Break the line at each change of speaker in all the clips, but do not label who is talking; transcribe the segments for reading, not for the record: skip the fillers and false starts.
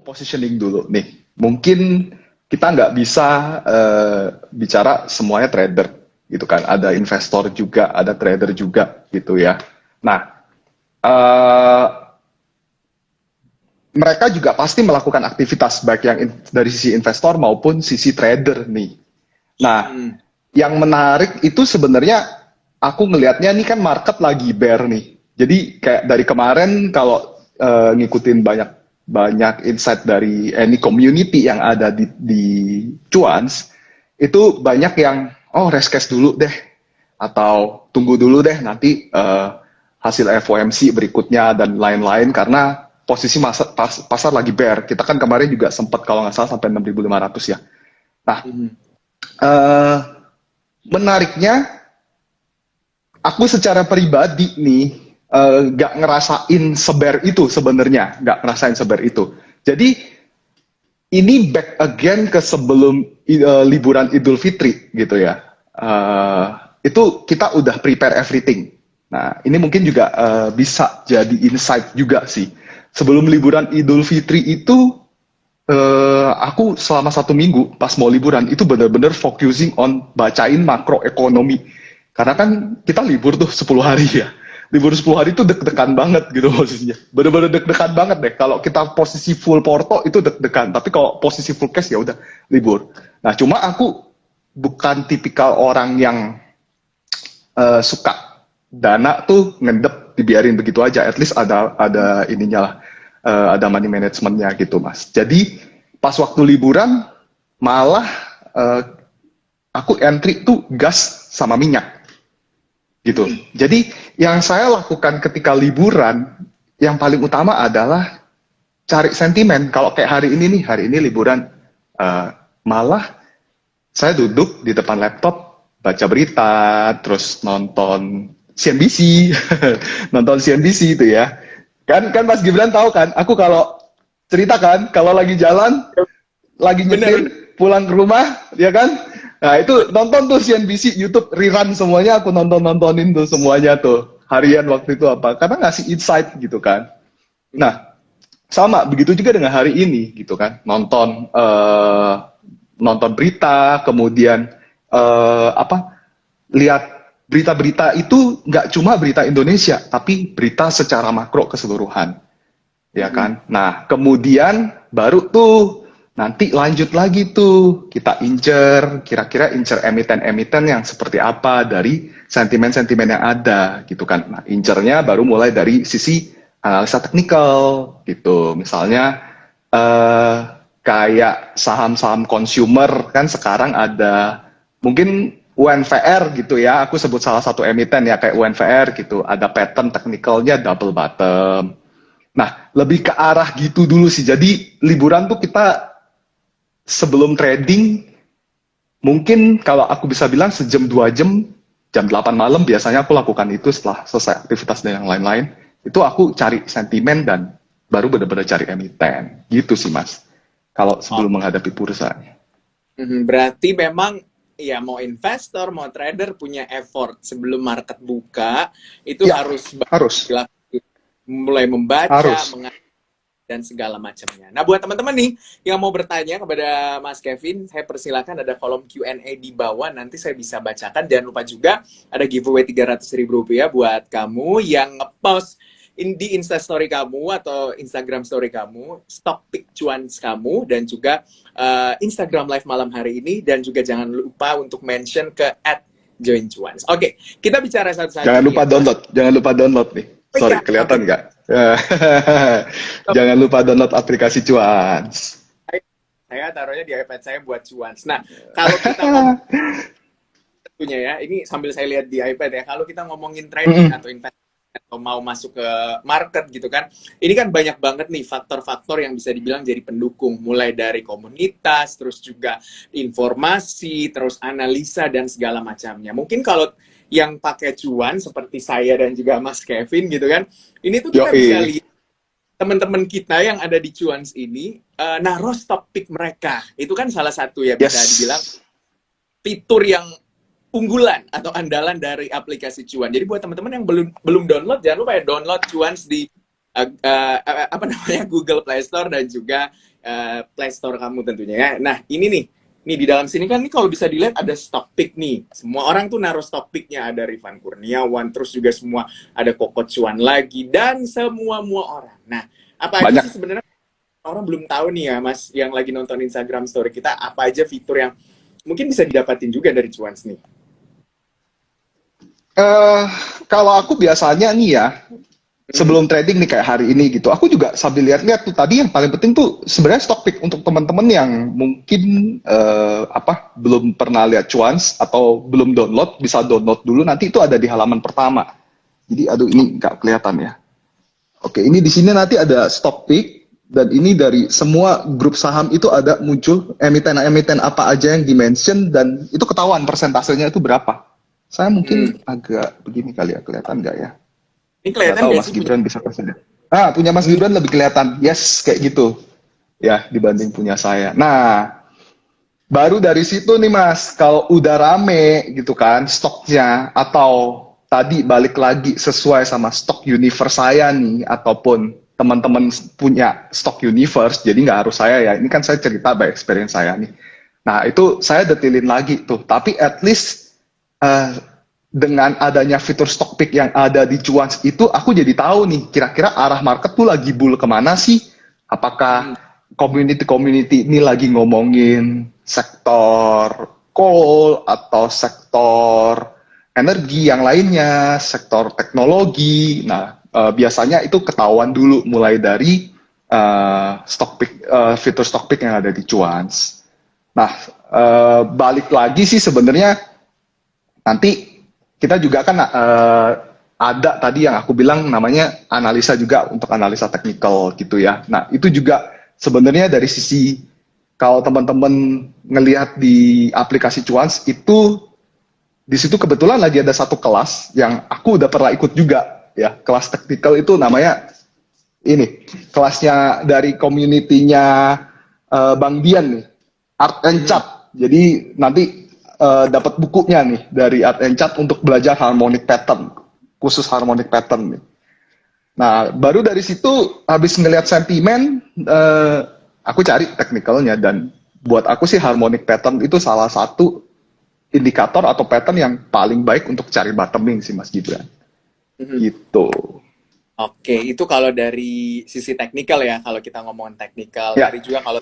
Positioning dulu nih. Mungkin kita nggak bisa bicara semuanya trader gitu kan. Ada investor juga, ada trader juga gitu ya. Nah, eh, mereka juga pasti melakukan aktivitas baik yang dari sisi investor maupun sisi trader nih. Nah,
Hmm.
yang menarik itu sebenarnya aku ngelihatnya nih kan market lagi bear nih. Jadi kayak dari kemarin kalau ngikutin banyak banyak insight dari any community yang ada di Cuans, itu banyak yang oh reskes dulu deh atau tunggu dulu deh nanti hasil FOMC berikutnya dan lain-lain karena posisi pasar lagi bear. Kita kan kemarin juga sempat kalau nggak salah sampai 6.500 ya. Nah,
Mhm.
eh, menariknya aku secara pribadi nih nggak ngerasain seber itu sebenarnya, nggak ngerasain seber itu. Jadi ini back again ke sebelum liburan Idul Fitri gitu ya. Itu kita udah prepare everything. Nah, ini mungkin juga bisa jadi insight juga sih. Sebelum liburan Idul Fitri itu aku selama 1 minggu pas mau liburan itu benar-benar focusing on bacain makroekonomi. Karena kan kita libur tuh 10 hari ya. Libur 10 hari itu deg-degan banget gitu posisinya. Bener-bener deg-degan banget deh. Kalau kita posisi full porto itu deg-degan. Tapi kalau posisi full cash ya udah libur. Nah cuma aku bukan tipikal orang yang suka dana tuh ngendep dibiarin begitu aja. At least ada ininya lah. Ada money managementnya gitu mas. Jadi pas waktu liburan malah uh, aku entry tuh gas sama minyak gitu.
Mhm.
Jadi yang saya lakukan ketika liburan yang paling utama adalah cari sentimen. Kalau kayak hari ini liburan, uh, malah saya duduk di depan laptop baca berita, terus nonton CNBC, nonton CNBC itu ya. Kan Mas Gibran tahu kan, aku kalau cerita kan, kalau lagi jalan, lagi
Benar,
nyetir,
benar.
pulang ke rumah, ya kan? Nah itu nonton tuh CNBC, YouTube rerun semuanya, aku nontonin tuh semuanya tuh harian waktu itu apa? Karena ngasih insight gitu kan.
Mhm.
Nah sama begitu juga dengan hari ini gitu kan, nonton berita, kemudian apa? Lihat berita-berita itu nggak cuma berita Indonesia, tapi berita secara makro keseluruhan ya
Mhm.
kan? Nah, kemudian baru tuh nanti lanjut lagi tuh kita incer, kira-kira incer emiten-emiten yang seperti apa dari sentimen-sentimen yang ada gitu kan. Nah, incernya baru mulai dari sisi analisa teknikal gitu. Misalnya eh, kayak saham-saham consumer kan sekarang ada mungkin UNVR gitu ya, aku sebut salah satu emiten ya kayak UNVR gitu, ada pattern teknikalnya double bottom. Nah, lebih ke arah gitu dulu sih. Jadi liburan tuh kita sebelum trading, mungkin kalau aku bisa bilang sejam 2 jam, jam 8 malam biasanya aku lakukan itu setelah selesai aktivitas dan yang lain-lain. Itu aku cari sentimen dan baru benar-benar cari emiten. Gitu sih mas. Kalau sebelum
Oke.
menghadapi bursa.
Mhm. Berarti memang ya mau investor, mau trader punya effort sebelum market buka itu
Ya,
harus
harus.
dilakukan, mulai membaca,
Harus.
dan segala macamnya. Nah, buat teman-teman nih yang mau bertanya kepada Mas Kevin, saya persilakan ada kolom Q&A di bawah, nanti saya bisa bacakan. Jangan lupa juga ada giveaway Rp300.000 buat kamu yang ngepost di Instastory kamu atau Instagram story kamu, stock pick cuans kamu, dan juga Instagram live malam hari ini, dan juga jangan lupa untuk mention ke @joincuans. Oke, kita bicara satu-satu
Jangan
nih
lupa
ya, Mas.
download. Jangan lupa download nih.
Oh iya,
Sorry,
oke.
kelihatan nggak? Jangan lupa download aplikasi Cuans.
Saya taruhnya di iPad saya buat cuans. Nah, kalau kita ngomong tentunya ya, ini sambil saya lihat di iPad ya, kalau kita ngomongin trading atau investasi atau mau masuk ke market gitu kan, ini kan banyak banget nih faktor-faktor yang bisa dibilang jadi pendukung, mulai dari komunitas, terus juga informasi, terus analisa dan segala macamnya. Mungkin kalau yang pakai cuan seperti saya dan juga Mas Kevin gitu kan, ini tuh kita bisa
Yoi.
lihat teman-teman kita yang ada di Cuans ini naruh stop pick mereka. Itu kan salah satu ya bisa dibilang
Yes.
fitur yang unggulan atau andalan dari aplikasi Cuan. Jadi buat teman-teman yang belum belum download, jangan lupa ya download Cuans di apa namanya, Google Play Store dan juga Play Store kamu tentunya ya. Nah ini nih, di dalam sini kan nih kalau bisa dilihat ada stock pick nih. Semua orang tuh naruh stock picknya, ada Rifan Kurniawan, terus juga semua ada Koko Cuan lagi dan semua orang. Nah apa aja
Banyak.
sih sebenarnya orang belum tahu nih ya Mas yang lagi nonton Instagram Story kita, apa aja fitur yang mungkin bisa didapatin juga dari Cuans nih?
Eh, Kalau aku biasanya nih ya,
Hmm.
sebelum trading nih kayak hari ini gitu, aku juga sambil lihat-lihat tuh tadi yang paling penting tuh sebenarnya stock pick untuk teman-teman yang mungkin belum pernah lihat cuans atau belum download, bisa download dulu, nanti itu ada di halaman pertama. Jadi aduh ini nggak kelihatan ya. Oke, ini di sini nanti ada stock pick dan ini dari semua grup saham itu ada muncul emiten-emiten apa aja yang dimention dan itu ketahuan persentasenya itu berapa. Saya
Hmm.
mungkin agak begini kali ya, kelihatan nggak ya?
Ini
Nggak
kelihatan
tahu
gak
Mas
sih punya?
Gibran bisa kasih lihat. Punya Mas
Hmm.
Gibran lebih kelihatan. Yes, kayak gitu. Ya, dibanding punya saya. Nah, baru dari situ nih Mas, kalau udah rame gitu kan stoknya, atau tadi balik lagi sesuai sama stok universe saya nih, ataupun teman-teman punya stok universe, jadi nggak harus saya ya, ini kan saya cerita by experience saya nih. Nah, itu saya detilin lagi tuh, tapi at least eh, dengan adanya fitur stock pick yang ada di Cuans itu, aku jadi tahu nih, kira-kira arah market tuh lagi bull kemana sih?
Hmm.
Apakah community-community ini lagi ngomongin sektor coal atau sektor energi yang lainnya, sektor teknologi. Nah, biasanya itu ketahuan dulu mulai dari stock pick, fitur stock pick yang ada di Cuans. Nah, balik lagi sih sebenarnya nanti kita juga kan ada tadi yang aku bilang namanya analisa juga untuk analisa teknikal gitu ya. Nah, itu juga sebenarnya dari sisi kalau teman-teman ngelihat di aplikasi Cuans itu di situ kebetulan lagi ada satu kelas yang aku udah pernah ikut juga ya. Kelas teknikal itu namanya ini kelasnya dari community-nya Bang Dian nih, Art and
Hmm.
Chat. Jadi nanti dapat bukunya nih dari Art and Chat untuk belajar harmonic pattern, khusus harmonic pattern nih. Nah, baru dari situ habis ngelihat sentimen, aku cari teknikalnya dan buat aku sih harmonic pattern itu salah satu indikator atau pattern yang paling baik untuk cari bottoming sih Mas Gibran.
Hmm.
Gitu.
Oke, itu kalau dari sisi teknikal ya, kalau kita ngomongin teknikal.
Ya.
Tadi juga kalau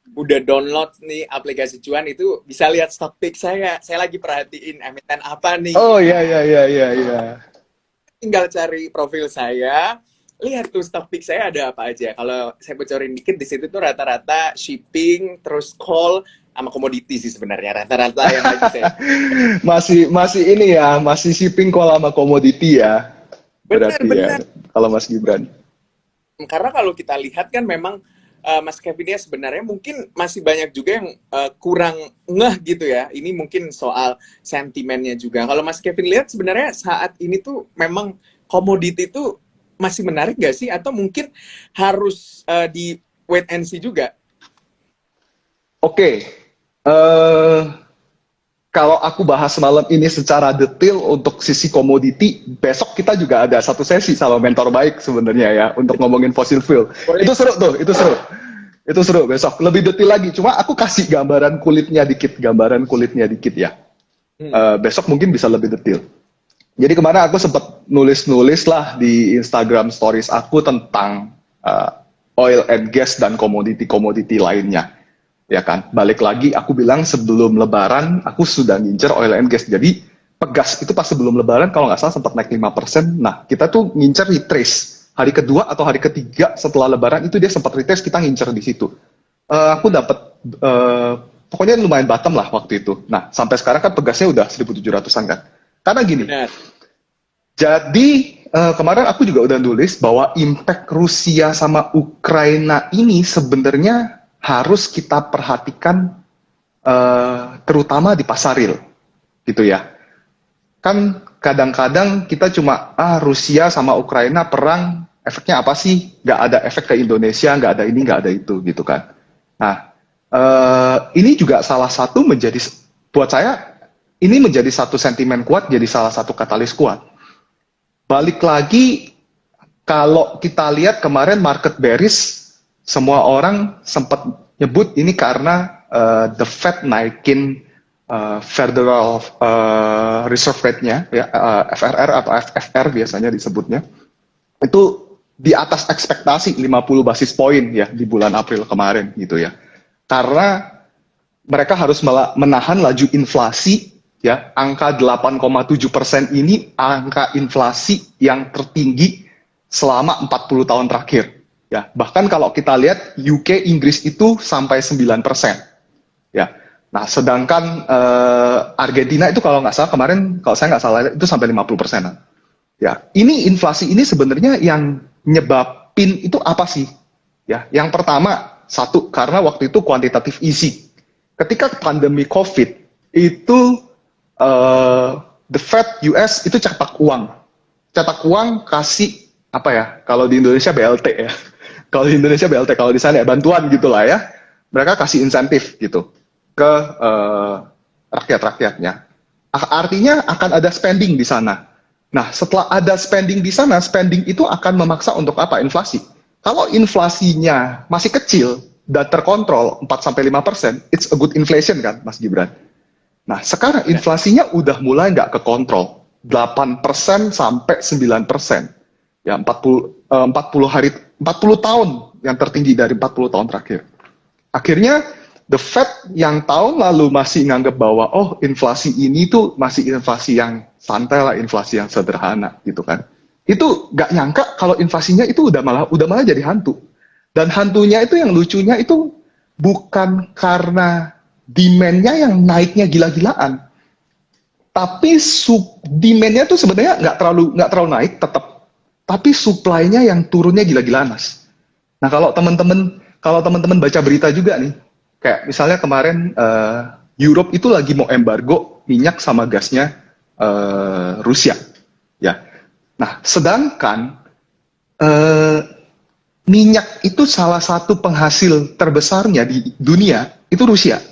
udah download nih aplikasi Cuan itu bisa lihat stock pick saya. Saya lagi perhatiin emiten apa nih.
Oh ya
Nah,
ya ya ya ya.
tinggal cari profil saya, lihat tuh stock pick saya ada apa aja. Kalau saya bocorin dikit di situ tuh rata-rata shipping, terus call sama komoditi sih sebenarnya rata-rata yang lagi saya.
Masih ini ya, masih shipping call sama komoditi ya. Berarti ya,
Benar-benar.
kalau Mas Gibran.
Karena kalau kita lihat kan memang Mas Kevin ya sebenarnya mungkin masih banyak juga yang kurang ngeh gitu ya. Ini mungkin soal sentimennya juga. Kalau Mas Kevin lihat sebenarnya saat ini tuh memang komoditi itu masih menarik gak sih? Atau mungkin harus di wait and see juga?
Oke, eh kalau aku bahas malam ini secara detail untuk sisi komoditi, besok kita juga ada satu sesi sama mentor baik sebenarnya ya untuk ngomongin fossil fuel.
Boleh.
Itu seru tuh, itu seru. Itu seru besok. Lebih detail lagi. Cuma aku kasih gambaran kulitnya dikit ya.
Hmm.
Besok mungkin bisa lebih detail. Jadi kemarin aku sempat nulis-nulis lah di Instagram Stories aku tentang oil and gas dan komoditi-komoditi lainnya. Ya kan, balik lagi aku bilang sebelum lebaran aku sudah ngincer oil and gas. Jadi pegas itu pas sebelum lebaran kalau nggak salah sempat naik 5%. Nah, kita tuh ngincer retrace. Hari kedua atau hari ketiga setelah lebaran itu dia sempat retrace, kita ngincer di situ. Aku
Hmm.
dapat pokoknya lumayan bottom lah waktu itu. Nah, sampai sekarang kan pegasnya udah 1.700-an kan. Karena gini,
Benar.
jadi kemarin aku juga udah nulis bahwa impact Rusia sama Ukraina ini sebenarnya harus kita perhatikan terutama di pasar real, gitu ya. Kan kadang-kadang kita cuma Rusia sama Ukraina perang, efeknya apa sih? Nggak ada efek ke Indonesia, nggak ada ini, nggak ada itu, gitu kan. Nah, ini juga salah satu menjadi buat saya ini menjadi satu sentimen kuat, jadi salah satu katalis kuat. Balik lagi kalau kita lihat kemarin market bearish, semua orang sempat nyebut ini karena the Fed naikin Federal Reserve Rate-nya, ya, FRR atau FFR biasanya disebutnya, itu di atas ekspektasi 50 basis poin ya di bulan April kemarin gitu ya. Karena mereka harus menahan laju inflasi ya, angka 8,7% ini angka inflasi yang tertinggi selama 40 tahun terakhir. Ya, bahkan kalau kita lihat UK Inggris itu sampai 9%. Ya. Nah, sedangkan Argentina itu kalau nggak salah kemarin, kalau saya nggak salah itu sampai 50%. Ya, ini inflasi ini sebenarnya yang nyebabin itu apa sih? Ya, yang pertama, satu, karena waktu itu quantitative easing. Ketika pandemi COVID itu the Fed US itu cetak uang kasih apa ya? Kalau di Indonesia BLT ya. Kalau di Indonesia BLT, kalau di sana ya bantuan gitulah ya. Mereka kasih insentif gitu ke rakyat-rakyatnya. Artinya akan ada spending di sana. Nah, setelah ada spending di sana, spending itu akan memaksa untuk apa? Inflasi. Kalau inflasinya masih kecil dan terkontrol 4-5%, it's a good inflation kan, Mas Gibran? Nah, sekarang inflasinya udah mulai nggak kekontrol. 8% sampai 9%. Ya, 40 tahun yang tertinggi dari 40 tahun terakhir. Akhirnya, the Fed yang tahun lalu masih nganggap bahwa, oh, inflasi ini tuh masih inflasi yang santai lah, inflasi yang sederhana, gitu kan. Itu nggak nyangka kalau inflasinya itu udah malah jadi hantu. Dan hantunya itu yang lucunya itu bukan karena demand-nya yang naiknya gila-gilaan, tapi demand-nya tuh sebenarnya nggak terlalu naik tetap, tapi supply-nya yang turunnya gila-gilaan, Mas. Nah, kalau teman-teman baca berita juga nih, kayak misalnya kemarin Europe itu lagi mau embargo minyak sama gasnya Rusia, ya. Nah, sedangkan minyak itu salah satu penghasil terbesarnya di dunia itu Rusia,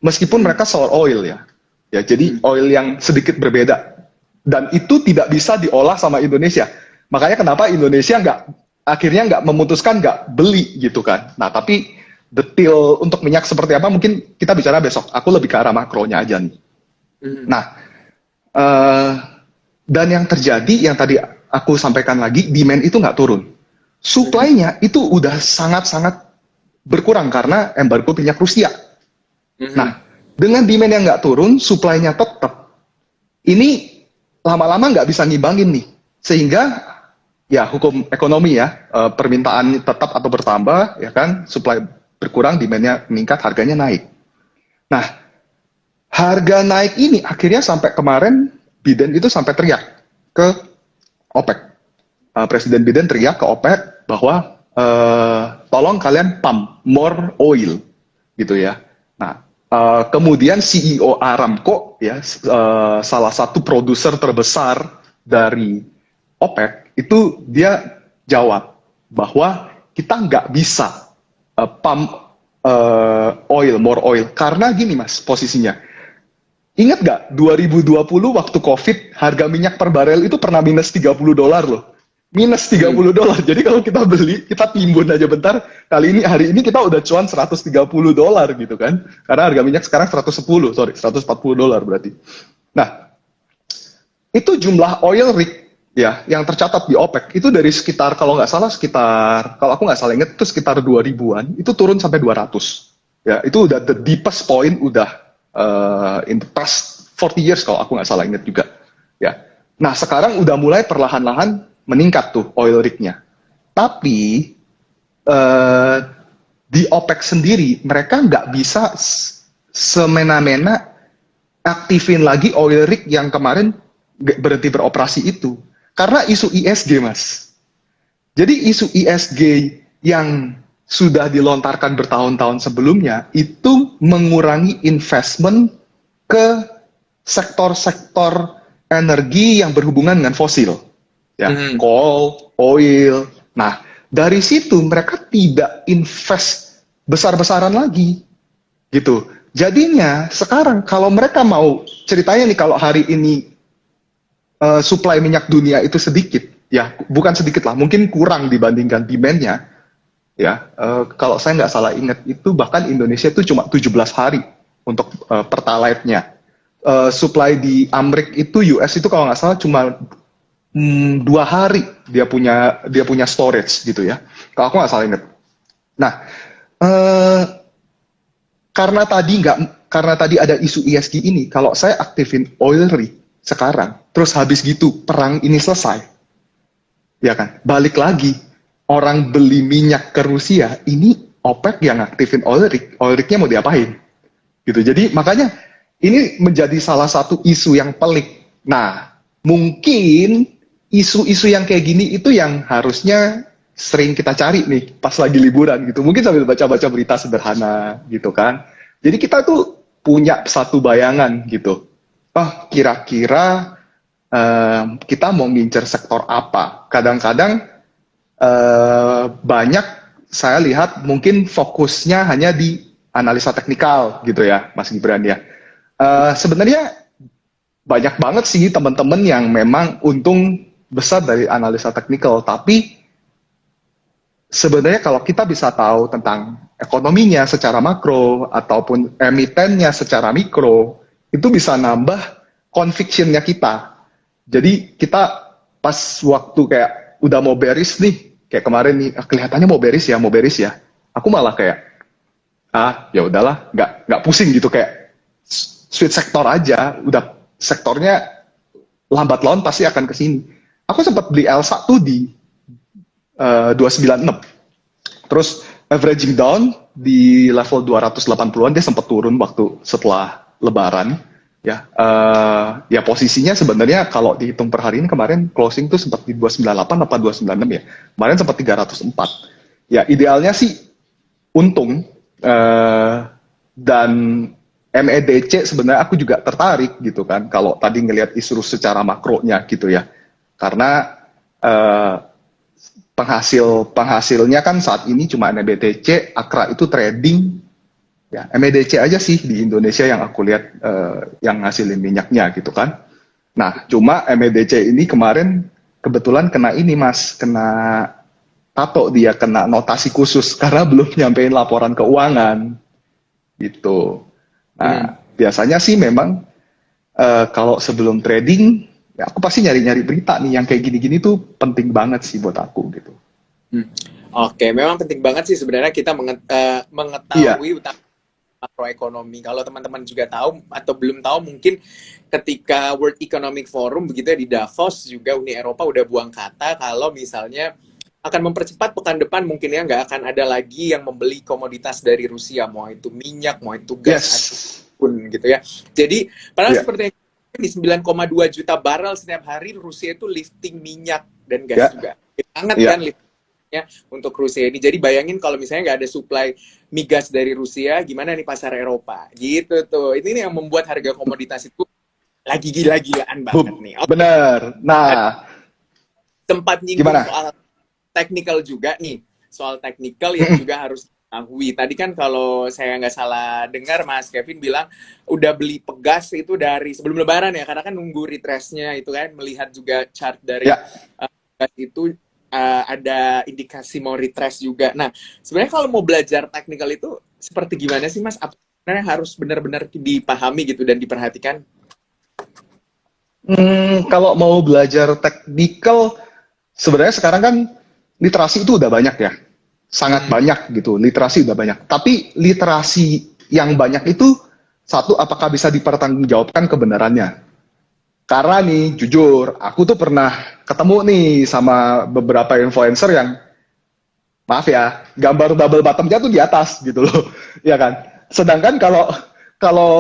meskipun mereka sour oil ya, ya. Jadi oil yang sedikit berbeda, dan itu tidak bisa diolah sama Indonesia. Makanya kenapa Indonesia akhirnya nggak memutuskan nggak beli gitu kan. Nah, tapi detail untuk minyak seperti apa mungkin kita bicara besok. Aku lebih ke arah makronya aja nih. Nah, dan yang terjadi yang tadi aku sampaikan lagi, demand itu nggak turun. Supply-nya itu udah sangat-sangat berkurang karena embargo minyak Rusia. Nah, dengan demand yang nggak turun, supply-nya tetap. Ini lama-lama nggak bisa ngimbangin nih. Sehingga ya hukum ekonomi ya, permintaan tetap atau bertambah, ya kan, supply berkurang, demand-nya meningkat, harganya naik. Nah, harga naik ini akhirnya sampai kemarin Biden itu sampai teriak ke OPEC. Presiden Biden teriak ke OPEC bahwa tolong kalian pump more oil, gitu ya. Nah, kemudian CEO Aramco ya, salah satu produser terbesar dari OPEC, itu dia jawab bahwa kita nggak bisa pump more oil, karena gini Mas posisinya. Ingat nggak 2020 waktu COVID harga minyak per barel itu pernah minus $30 loh. Minus $30. Jadi kalau kita beli, kita timbun aja bentar, hari ini kita udah cuan $130 gitu kan. Karena harga minyak sekarang $140 berarti. Nah, itu jumlah oil rig ya, yang tercatat di OPEC itu dari sekitar, kalau nggak salah kalau aku nggak salah ingat itu sekitar 2000-an, itu turun sampai 200. Ya, itu udah the deepest point, udah in the past 40 years kalau aku nggak salah ingat juga. Ya, nah sekarang udah mulai perlahan-lahan meningkat tuh oil rig-nya. Tapi di OPEC sendiri mereka nggak bisa semena-mena aktifin lagi oil rig yang kemarin berhenti beroperasi itu. Karena isu ISG, Mas. Jadi isu ISG yang sudah dilontarkan bertahun-tahun sebelumnya itu mengurangi investment ke sektor-sektor energi yang berhubungan dengan fosil. Ya, coal, oil. Nah, dari situ mereka tidak invest besar-besaran lagi. Gitu. Jadinya sekarang kalau mereka mau, ceritanya nih kalau hari ini supply minyak dunia itu sedikit, ya bukan sedikit lah, mungkin kurang dibandingkan demand-nya. Ya, kalau saya nggak salah ingat itu bahkan Indonesia itu cuma 17 hari untuk Pertalite-nya. Supply di Amrik itu US itu kalau nggak salah cuma 2 hari dia punya storage gitu ya. Kalau aku nggak salah ingat. Nah, eh, karena tadi ada isu ESG ini, kalau saya aktifin oil rig sekarang, terus habis gitu perang ini selesai, ya kan? Balik lagi, orang beli minyak ke Rusia, ini OPEC yang aktifin oil rignya mau diapain? Gitu. Jadi makanya ini menjadi salah satu isu yang pelik. Nah, mungkin isu-isu yang kayak gini itu yang harusnya sering kita cari nih pas lagi liburan gitu. Mungkin sambil baca-baca berita sederhana gitu kan. Jadi kita tuh punya satu bayangan gitu. Oh, kira-kira kita mau ngincer sektor apa? Kadang-kadang banyak saya lihat mungkin fokusnya hanya di analisa teknikal gitu ya, Mas Gibran ya. Sebenarnya banyak banget sih teman-teman yang memang untung besar dari analisa teknikal, tapi sebenarnya kalau kita bisa tahu tentang ekonominya secara makro ataupun emitennya secara mikro, itu bisa nambah conviction-nya kita. Jadi kita pas waktu kayak udah mau beris nih, kayak kemarin nih kelihatannya mau beris ya, aku malah kayak ya udahlah, nggak pusing gitu, kayak switch sektor aja, udah sektornya lambat laun pasti akan ke sini. Aku sempat beli Elsa tuh di 296. Terus averaging down di level 280-an, dia sempat turun waktu setelah lebaran. Ya, ya posisinya sebenarnya kalau dihitung per hari ini, kemarin closing tuh sempat di 298 apa 296 ya. Kemarin sempat 304. Ya, idealnya sih untung, dan MEDC sebenarnya aku juga tertarik gitu kan, kalau tadi ngelihat isu secara makronya gitu ya. Karena penghasilnya kan saat ini cuma MEDC, Akra itu trading, ya MEDC aja sih di Indonesia yang aku lihat yang ngasilin minyaknya gitu kan. Nah, cuma MEDC ini kemarin kebetulan kena ini Mas, kena tato, dia kena notasi khusus karena belum nyampein laporan keuangan gitu. Nah, biasanya sih memang kalau sebelum trading, ya aku pasti nyari-nyari berita nih yang kayak gini-gini tuh penting banget sih buat aku gitu.
Oke, memang penting banget sih sebenarnya kita
Iya,
mengetahui utang makroekonomi. Kalau teman-teman juga tahu atau belum tahu, mungkin ketika World Economic Forum begitu ya di Davos juga, Uni Eropa udah buang kata kalau misalnya akan mempercepat pekan depan mungkin ya nggak akan ada lagi yang membeli komoditas dari Rusia, mau itu minyak, mau itu gas
yes,
ataupun gitu ya. Jadi padahal
iya,
seperti di 9,2 juta barrel setiap hari Rusia itu lifting minyak dan gas
ya,
juga. Sangat
iya,
kan liftingnya untuk Rusia ini. Jadi bayangin kalau misalnya nggak ada supply migas dari Rusia, gimana nih pasar Eropa? Gitu tuh. Ini nih yang membuat harga komoditas itu lagi gila-gilaan banget nih. Oke,
bener. Nah,
tempat nyinggung
gimana?
soal teknikal juga nih, soal teknikal yang juga harus diketahui. Tadi kan kalau saya nggak salah dengar Mas Kevin bilang udah beli pegas itu dari sebelum Lebaran ya, karena kan nunggu retrace-nya itu kan, melihat juga chart dari
Ya,
pegas itu ada indikasi mau retrace juga. Nah, sebenarnya kalau mau belajar teknikal itu seperti gimana sih Mas? Apa sebenarnya harus benar-benar dipahami gitu dan diperhatikan?
kalau mau belajar teknikal, sebenarnya sekarang kan literasi itu udah banyak ya, sangat
Hmm.
banyak gitu, literasi udah banyak. Tapi literasi yang banyak itu, satu, apakah bisa dipertanggungjawabkan kebenarannya? Karena nih, jujur, aku tuh pernah ketemu nih sama beberapa influencer yang, maaf ya, gambar double bottomnya tuh di atas gitu loh, ya kan. Sedangkan kalau kalau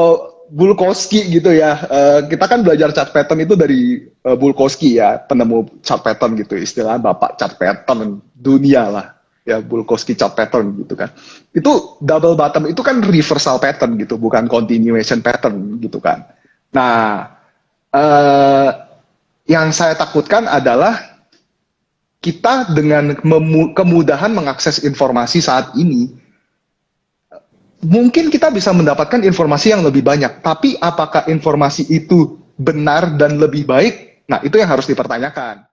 Bulkowski gitu ya, kita kan belajar chart pattern itu dari Bulkowski ya, penemu chart pattern gitu, istilah bapak chart pattern dunia lah, ya Bulkowski chart pattern gitu kan. Itu double bottom itu kan reversal pattern gitu, bukan continuation pattern gitu kan. Nah, eh, yang saya takutkan adalah kita dengan kemudahan mengakses informasi saat ini, mungkin kita bisa mendapatkan informasi yang lebih banyak, tapi apakah informasi itu benar dan lebih baik? Nah, itu yang harus dipertanyakan.